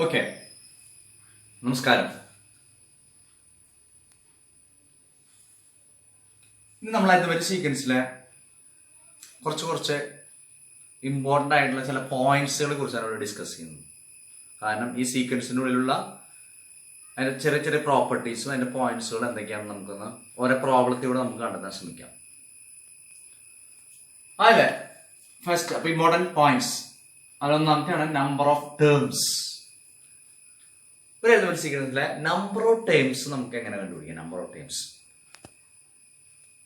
Okay, നമസ്കാരം. ഇന്ന് നമ്മളായിട്ട് ഒരു സീക്വൻസിലെ കുറച്ച് ഇമ്പോർട്ടൻ്റ് ആയിട്ടുള്ള ചില പോയിന്റ്സുകളെ കുറിച്ചാണ് ഇവിടെ ഡിസ്കസ് ചെയ്യുന്നത്. കാരണം ഈ സീക്വൻസിൻ്റെ ഉള്ളിലുള്ള അതിൻ്റെ ചെറിയ പ്രോപ്പർട്ടീസും അതിൻ്റെ പോയിന്റ്സുകളും എന്തൊക്കെയാണെന്ന് നമുക്കൊന്ന് ഓരോ പ്രോബ്ലത്തിലൂടെ നമുക്ക് കണ്ടെത്താൻ ശ്രമിക്കാം. അല്ലേ, ഫസ്റ്റ് അപ്പോൾ ഇമ്പോർട്ടൻറ്റ് പോയിന്റ്സ് അതൊന്നാമത്തെയാണ് നമ്പർ ഓഫ് ടേംസ്. ഒരു എലിമെന്റ് സീക്വൻസിലെ നമ്പർ ഓഫ് ടേംസ് നമുക്ക് എങ്ങനെ കണ്ടുപിടിക്കാം? നമ്പർ ഓഫ് ടേംസ്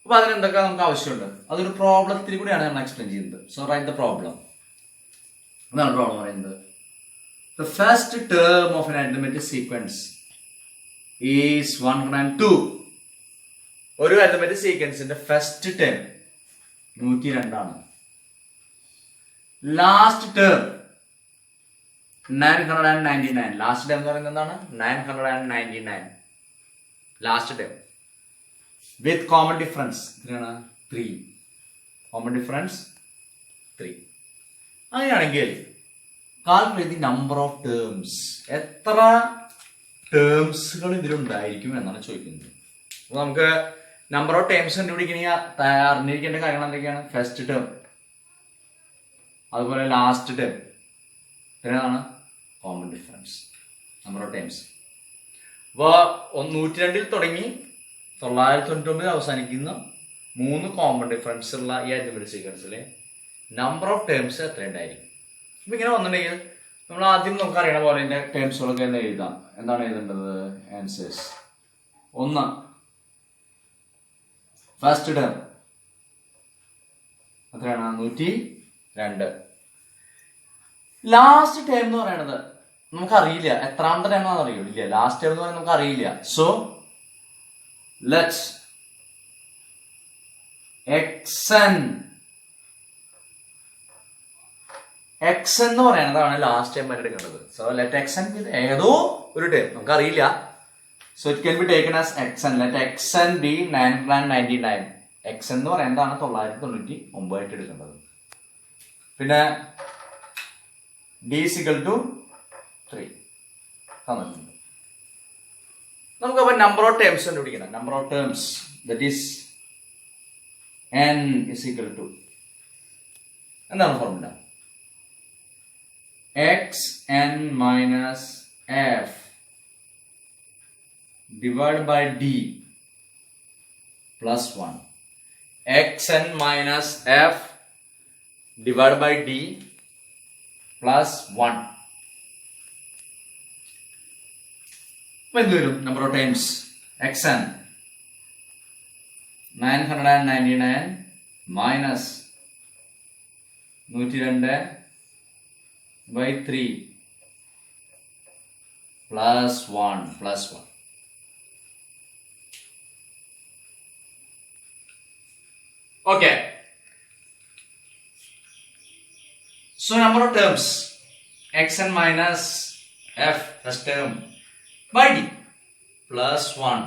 അപ്പൊ അതിനെന്തൊക്കെ നമുക്ക് ആവശ്യമുണ്ട്? അതൊരു പ്രോബ്ലത്തിൽ കൂടിയാണ് നമ്മൾ എക്സ്പ്ലെയിൻ ചെയ്യുന്നത്. So write the problem. എന്താണ് പ്രോബ്ലം പറയുന്നത്? The first term of an arithmetic sequence is 102. ഒരു arithmetic സീക്വൻസിന്റെ ഫസ്റ്റ് ടേം 102 ആണ്. Last term 999. ലാസ്റ്റ് ടേം എന്ന് പറയുന്നത് എന്താണ്? 999. ലാസ്റ്റ് ടേം വിത്ത് കോമൺ ഡിഫറൻസ് എത്രയാണ്? 3. Common difference 3. അങ്ങനെയാണെങ്കിൽ calculate the number of terms. എത്ര ടേംസുകൾ ഇതിലുണ്ടായിരിക്കും എന്നാണ് ചോദിക്കുന്നത്. അപ്പോൾ നമുക്ക് നമ്പർ ഓഫ് ടേംസ് കണ്ടുപിടിക്കണമെങ്കിൽ അറിഞ്ഞിരിക്കേണ്ട കാര്യങ്ങൾ എന്തൊക്കെയാണ്? ഫസ്റ്റ് ടേം, അതുപോലെ ലാസ്റ്റ് ടേം, ഇത്രയാണ് common difference, number of terms. അപ്പോൾ 102 തുടങ്ങി 999 അവസാനിക്കുന്ന 3 കോമൺ ഡിഫറൻസ് ഉള്ള ഈ അരിത്മെറ്റിക് സീക്വൻസിലെ നമ്പർ ഓഫ് ടേംസ് എത്ര ഉണ്ടായിരിക്കും? അപ്പം ഇങ്ങനെ വന്നിട്ടുണ്ടെങ്കിൽ നമ്മൾ ആദ്യം നമുക്ക് അറിയണ പോലെ ഇതിൻ്റെ ടേംസുകളൊക്കെ എന്ന് എഴുതാം. എന്താണ് എഴുതേണ്ടത്? ആൻസേഴ്സ്. 1 ഫസ്റ്റ് ടേം എത്രയാണ്? 102. ലാസ്റ്റ് ടേം എന്ന് പറയുന്നത് നമുക്കറിയില്ല, എത്രാമത്തെ ടേം ആണെന്ന് അറിയില്ല. ഇല്ല, ലാസ്റ്റ് ടേം എന്ന് പറയുന്നത് നമുക്ക് അറിയില്ല. സോ ലെറ്റ്സ് xn എന്ന് പറയുന്നതാണ് ലാസ്റ്റ് ടൈം ആയിട്ട് എടുക്കേണ്ടത്. സോ ലെറ്റ് xn ഏതോ ഒരു ടൈം നമുക്കറിയില്ല. So it can be taken as xn. Let xn B 999. xn എന്ന് പറയുന്നതാണ് 999 ആയിട്ട് എടുക്കേണ്ടത്. പിന്നെ d is equal to 3 തന്നിട്ടുണ്ട്. നമുക്കപ്പോൾ നമ്പർ ഓഫ് ടേംസ് കണ്ടുപിടിക്കണം. Number of terms that is n is equal to എന്താണ് formula? xn minus f divided by d plus 1. xn minus f divided by d plus 1. അപ്പോൾ എന്ത് വരും? Number of times xn 999 minus 102 by 3 plus 1. Okay. So number of terms xn minus f first term by d plus 1.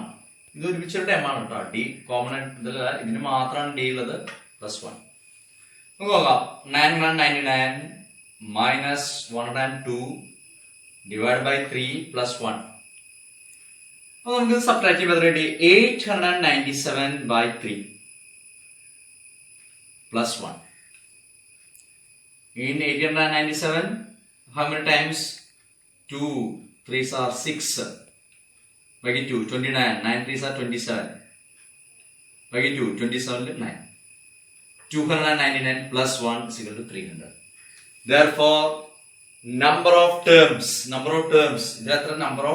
ഇത് ഒരുമിച്ചൊരു time ആണ് കേട്ടോ. D common ആയിട്ട് ഇതിന് മാത്രമാണ് D ഉള്ളത്. പ്ലസ് 1 നമുക്ക് നോക്കാം. 999 minus 102 divided by 3 plus 1. അപ്പോൾ നമുക്ക് സബ്ട്രാക്ട് ചെയ്യുമ്പോൾ ready 897 by 3 plus 1. In 897, how many times? 2 3s are 6 by 2 29. 9 3s are 27 by 2 27 9. 299 plus 1 is equal to 300. Therefore, number of terms. Is that the number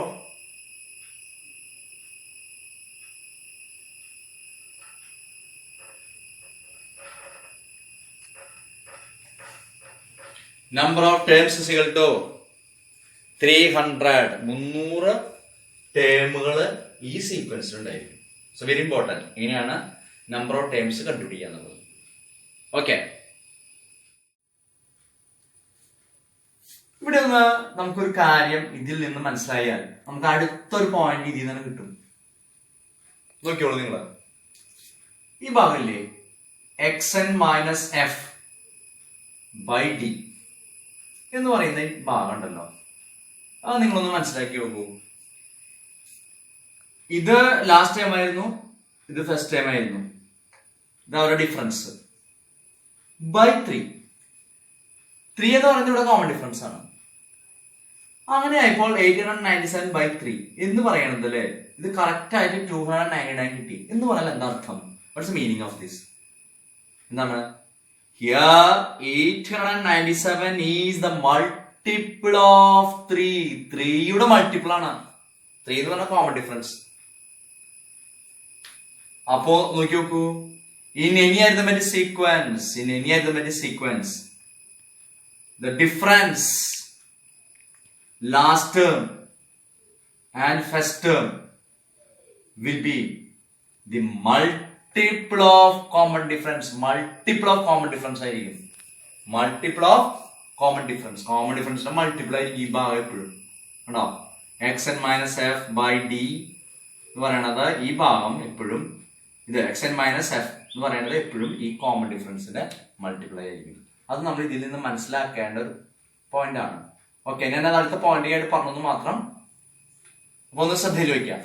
of terms is equal to 300. 300 ടേമുകൾ ഈ സീക്വൻസിൽ ഉണ്ടായിരിക്കും. So very important. ഇങ്ങനെയാണ് number of terms കണ്ടുപിടിക്കുക എന്നുള്ളത്. Okay, ഇവിടെ നിന്ന് നമുക്കൊരു കാര്യം ഇതിൽ നിന്ന് മനസ്സിലായാൽ നമുക്ക് അടുത്തൊരു പോയിന്റ് ഇതിൽ നിന്ന് കിട്ടും. നോക്കിയോളൂ നിങ്ങൾ ഈ ഭാഗമില്ലേ, xn minus F by D എന്ന് പറയുന്ന ഈ ഭാഗം ഉണ്ടല്ലോ, അത് നിങ്ങളൊന്ന് മനസ്സിലാക്കി നോക്കൂ. ഇത് ലാസ്റ്റ് ടൈം ആയിരുന്നു, ഇത് ഫസ്റ്റ് ടൈം ആയിരുന്നു. ഇത് അവരുടെ ഡിഫറൻസ് ബൈ 3 എന്ന് പറയുന്നത് ഇവിടെ കോമൺ ഡിഫറൻസ് ആണ്. അങ്ങനെ ആയപ്പോൾ 897/3 എന്ന് പറയണത് അല്ലേ, ഇത് കറക്റ്റ് ആയിട്ട് 299 കിട്ടി എന്ന് പറഞ്ഞാൽ എന്താ അർത്ഥം? What's the meaning of this? എന്താണ്? Here 897 is the multiple of 3. 3യുടെ മൾട്ടിപ്പിൾ ആണ് 3 എന്ന് പറഞ്ഞ കോമൺ ഡിഫറൻസ്. അപ്പോ നോക്കി നോക്കൂ, in any arithmetic sequence, the difference last term and first term will be the multiple of common difference. Multiple of common difference ആയിരിക്കും. Multiple of common difference. Common difference multiple ആയിരിക്കും ഈ ഭാഗം എപ്പോഴും. കണ്ടോ? xn minus f by d എന്ന് പറയണത് ഈ ഭാഗം എപ്പോഴും, ഇത് xn minus f എന്ന് പറയുന്നത് എപ്പോഴും ഈ കോമൺ ഡിഫറൻസിന്റെ മൾട്ടിപ്ലൈ ആയിരിക്കും. അത് നമ്മൾ ഇതിൽ നിന്ന് മനസ്സിലാക്കേണ്ട ഒരു പോയിന്റ് ആണ്. ഓക്കെ, ഞാൻ അത് അടുത്ത പോയിന്റ് ആയിട്ട് പറഞ്ഞത് മാത്രം. അപ്പൊ ഒന്ന് ശ്രദ്ധയിൽ വയ്ക്കാം.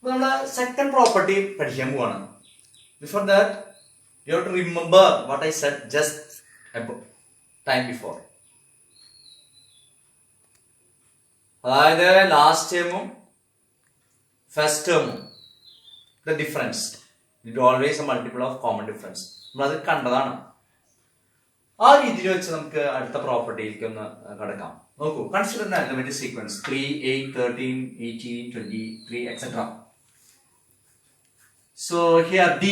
നമ്മള് സെക്കൻഡ് പ്രോപ്പർട്ടി പഠിക്കാൻ പോവാണ്. Before that you have to remember what I said just time before. അതായത് ലാസ്റ്റ് ടേമും ഫസ്റ്റ് ടേമും the difference it always a multiple of common difference. നമ്മളത് കണ്ടതാണ്. ആ രീതിയിൽ വെച്ച് നമുക്ക് അടുത്ത പ്രോപ്പർട്ടിയിലേക്ക് ഒന്ന് കടക്കാം. നോക്കൂ, consider an arithmetic sequence 3, 8, 13, 18, 23, etc. So here D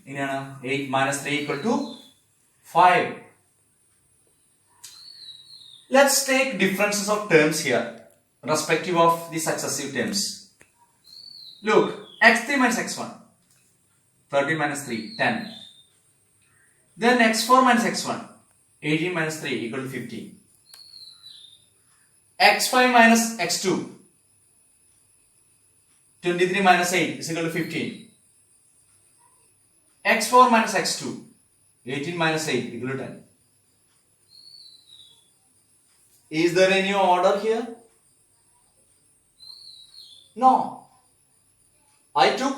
ഇങ്ങനെയാണ് 8 minus 3 equal to 5. Let's take differences of terms here respective of the successive terms. Look, x3 minus x1, 13 minus 3, 10. Then x4 minus x1, 18 minus 3 equal to 15. x5 minus x2, 23 minus 8 is equal to 15. x4 minus x2, 18 minus 8 equal to 10. Is there any order here? No. I took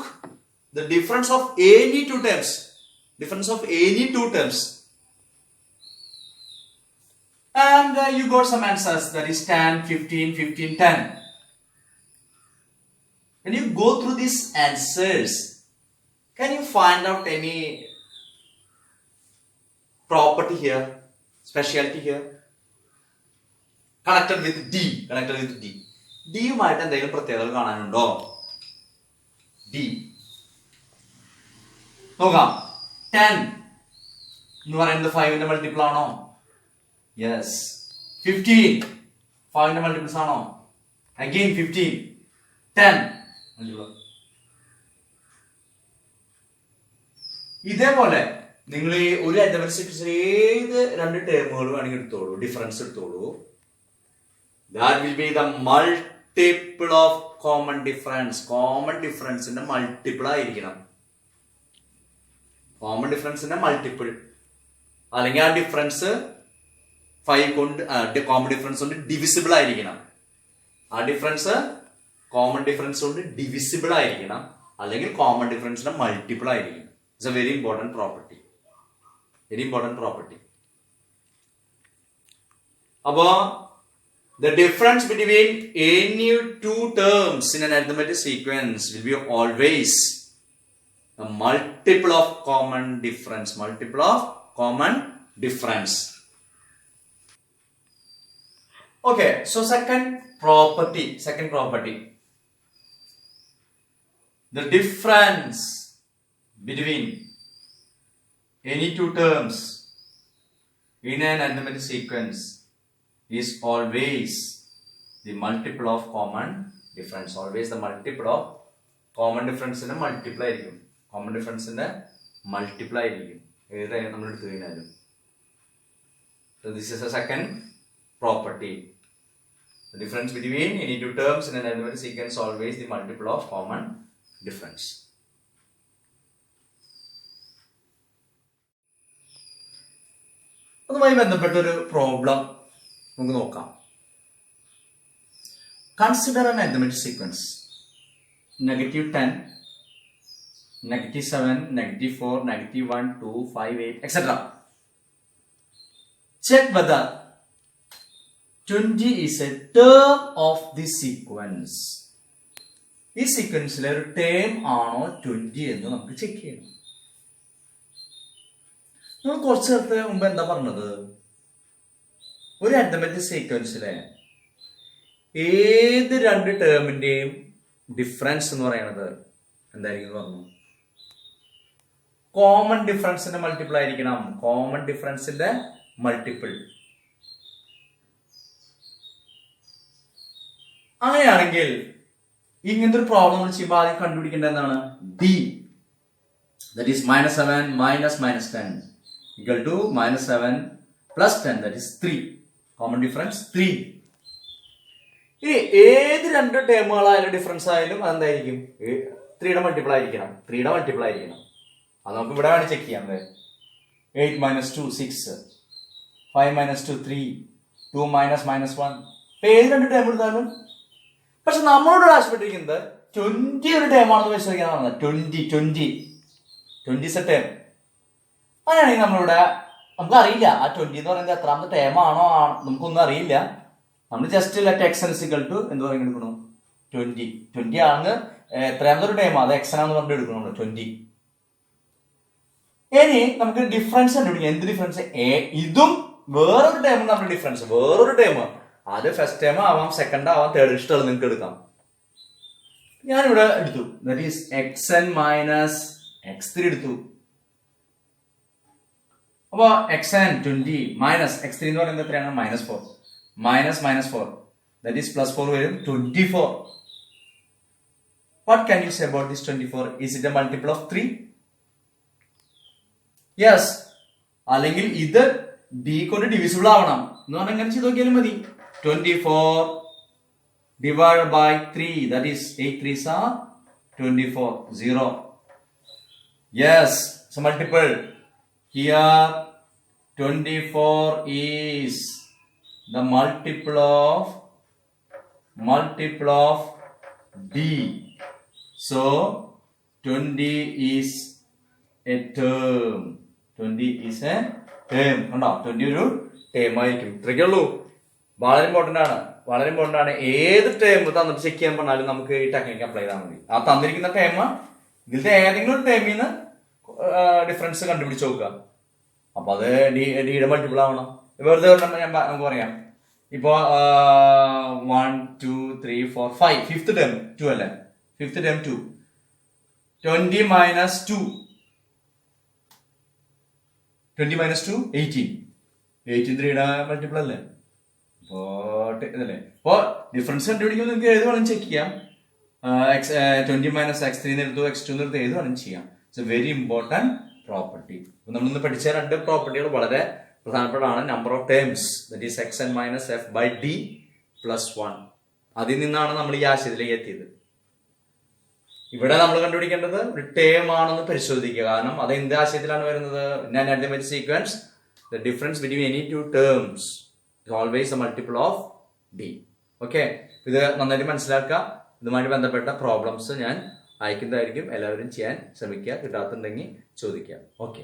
the difference of any two terms. And you got some answers, that is 10, 15, 15, 10. When you go through these answers, can you find out any property here, specialty here? Connected with D. D യുമായിട്ട് എന്തെങ്കിലും പ്രത്യേകതകൾ കാണാനുണ്ടോ? D നോക്കാം. 10 എന്ന് പറയുന്നത് 5ന്റെ multiple ആണോ? Yes. 15 5ന്റെ multiples ആണോ? Again 15 10 multiple. ഇതേപോലെ നിങ്ങൾ ഈ ഒരു അരിതമെറ്റിക് ഏത് രണ്ട് ടേമുകൾ വേണമെങ്കിൽ എടുത്തോളൂ, ഡിഫറൻസ് എടുത്തോളൂ. That will be the multiple of common difference. Common differenceന്റെ മൾട്ടിപ്പിൾ ആയിരിക്കണം. കോമൺ ഡിഫറൻസിന്റെ മൾട്ടിപ്പിൾ അല്ലെങ്കിൽ ആ ഡിഫറൻസ് 5 കൊണ്ട് കോമൺ ഡിഫറൻസ് കൊണ്ട് ഡിവിസിബിൾ ആയിരിക്കണം. ആ ഡിഫറൻസ് കോമൺ ഡിഫറൻസ് കൊണ്ട് ഡിവിസിബിൾ ആയിരിക്കണം, അല്ലെങ്കിൽ കോമൺ ഡിഫറൻസിന്റെ മൾട്ടിപ്പിൾ ആയിരിക്കും. It's A very important property. അപ്പോ the difference between any two terms in an arithmetic sequence will be always a multiple of common difference. Okay, so second property, the difference between any two terms in an arithmetic sequence is always the multiple of common difference. Always the multiple of common difference in a multiply ആയിരിക്കും. Common difference in a multiply ആയിരിക്കും ഏതായാലും നമ്മൾ എടുത്തു കഴിഞ്ഞാലും. So this is the second property. The difference between any two terms in an arithmetic sequence is always the multiple of common difference. അതുമായി ബന്ധപ്പെട്ട ഒരു problem നമുക്ക് നോക്കാം. Consider an arithmetic sequence -10, -7, -4, -1, 2, 5, 8, etc. Check whether 20 is a term of this sequence. ഈ സീക്വൻസിലെ ഒരു term ആണോ 20 എന്ന് നമുക്ക് ചെക്ക് ചെയ്യണം. നമ്മൾ കുറച്ച് നേരത്തെ മുമ്പ് എന്താ പറഞ്ഞത്? ഒരു അരിത്തമെറ്റിക് സീക്വൻസിലെ ഏത് രണ്ട് ടേമിന്റെയും ഡിഫറൻസ് എന്ന് പറയുന്നത് എന്തായിരിക്കും പറഞ്ഞു? കോമൺ ഡിഫറൻസിന്റെ മൾട്ടിപ്പിൾ ആയിരിക്കണം. കോമൺ ഡിഫറൻസിന്റെ മൾട്ടിപ്പിൾ. അങ്ങനെയാണെങ്കിൽ ഇങ്ങനത്തെ ഒരു പ്രോബ്ലം നമ്മൾ ചെയ്യുമ്പോൾ ആദ്യം കണ്ടുപിടിക്കേണ്ട എന്താണ്? D, that is -7 -10 equal to -7 plus 10, that is 3. Common difference 3. ഇനി ഏത് രണ്ട് ടേമുകളായാലും ഡിഫറൻസ് ആയാലും അതെന്തായിരിക്കും? 3യുടെ മൾട്ടിപ്പിൾ ആയിരിക്കണം. 3യുടെ മൾട്ടിപ്പിൾ ആയിരിക്കണം. അത് നമുക്ക് ഇവിടെ വേണം ചെക്ക് ചെയ്യാം. 8 - 2 6, 5 - 2 3, 2 -1. ഏത് രണ്ട് ടേം എടുത്താലും. പക്ഷെ നമ്മളോട് ആവശ്യപ്പെട്ടിരിക്കുന്നത് 20 ഒരു ടേമാണെന്ന് പരിശോധിക്കാൻ പറഞ്ഞത്. 20 is a term. അങ്ങനെയാണെങ്കിൽ നമ്മളിവിടെ നമുക്ക് അറിയില്ല ആ 20 എന്ന് പറയുന്നത് എത്രാമത്തെ ടേം ആണോ നമുക്കൊന്നും അറിയില്ല. നമ്മൾ ജസ്റ്റ് ലെറ്റ് x n = എന്ത് പറയുന്നത് എടുക്കണം? 20 ആണ് എത്രാമത്തെ ഒരു ടേം, അത് x ആണെന്ന് പറഞ്ഞിട്ട് എടുക്കണം 20. ഇനി നമുക്ക് ഡിഫറൻസ് കണ്ടുപിടിക്കാം. എന്ത് ഡിഫറൻസ്? ഇതും വേറൊരു ടേമും നമ്മുടെ ഡിഫറൻസ്. വേറൊരു ടേം, അത് ഫസ്റ്റ് ടേം ആവാം, സെക്കൻഡ് ആവാം, തേർഡ് ഇഷ്ടമുള്ള നിങ്ങൾക്ക് എടുക്കാം. ഞാനിവിടെ എടുത്തു, ദാറ്റ് ഈസ് xn - x3 എടുത്തു. അപ്പൊ xn 20 മൈനസ് x3 എന്ന് പറയുന്നത് എത്രയാണ്? -4. -4, ദാറ്റ് ഈസ് +4 വരും, 24. What can you say about this 24? Is it a multiple of 3? Yes. അല്ലെങ്കിൽ ഇത് d കൊണ്ട് ഡിവിസിബിൾ ആവണം എന്ന് പറഞ്ഞാൽ എങ്ങനെ ചെയ്ത് നോക്കിയാലും മതി. 24 divided by 3, that is 8 3s are 24, 0. Yes, so multiple. Here 24 is the multiple of d. So 20 is a term. 20 is a term. കണ്ടോ? 20 ഒരു ടേം ആയിരിക്കും. ഇത്രയൊക്കെ ഉള്ളൂ. വളരെ ഇമ്പോർട്ടന്റ് ആണ്. ഏത് ടേം തന്നിട്ട് ചെക്ക് ചെയ്യാൻ പറഞ്ഞാലും നമുക്ക് ഈ ടെക്നിക്ക് അപ്ലൈ ചെയ്താൽ മതി. ആ തന്നിരിക്കുന്ന ടേം ഇതിലത്തെ ഏതെങ്കിലും ഒരു ടേമിൽ നിന്ന് ഡിഫറൻസ് കണ്ടുപിടിച്ച് നോക്കുക. അപ്പൊ അത് ഡിയുടെ മൾട്ടിപ്പിൾ ആവണം. വെറുതെ നമുക്ക് പറയാം. ഇപ്പൊ 1 2 3 4 5 ഫിഫ്ത് ടേം 2 അല്ലേ? Fifth term 2. 20 - 2 18. 18 3യുടെ മൾട്ടിപ്പിൾ അല്ലേ? ഇപ്പോ ഡിഫറൻസ് കണ്ടുപിടിക്കുമ്പോൾ നിങ്ങൾക്ക് ഏത് വേണം ചെക്ക് ചെയ്യാം. 20 - x3 എടുത്തു, x2 എടുത്തു, ഏത് വേണം ചെയ്യാം. It's A very important property. നമ്മളിന്ന് പഠിച്ച രണ്ട് പ്രോപ്പർട്ടികൾ വളരെ പ്രധാനപ്പെട്ടതാണ്. Number of terms, that is xn - f/d + 1. അതിൽ നിന്നാണ് നമ്മൾ ഈ ആശയത്തിലേക്ക് എത്തിയത്. ഇവിടെ നമ്മൾ കണ്ടുപിടിക്കേണ്ടത് ഒരു ടേം ആണെന്ന് പരിശോധിക്കുക. കാരണം അത് എന്ത് ആശയത്തിലാണ് വരുന്നത്? ഞാൻ arithmetic sequence, the difference between any two terms is always a multiple of d. Okay, ഇത് നന്നായിട്ട് മനസ്സിലാക്കുക. ഇതുമായിട്ട് ബന്ധപ്പെട്ട പ്രോബ്ലംസ് ഞാൻ അയക്കുന്നതായിരിക്കും. എല്ലാവരും ചെയ്യാൻ ശ്രമിക്കുക. കിട്ടാത്തുണ്ടെങ്കിൽ ചോദിക്കുക. ഓക്കെ.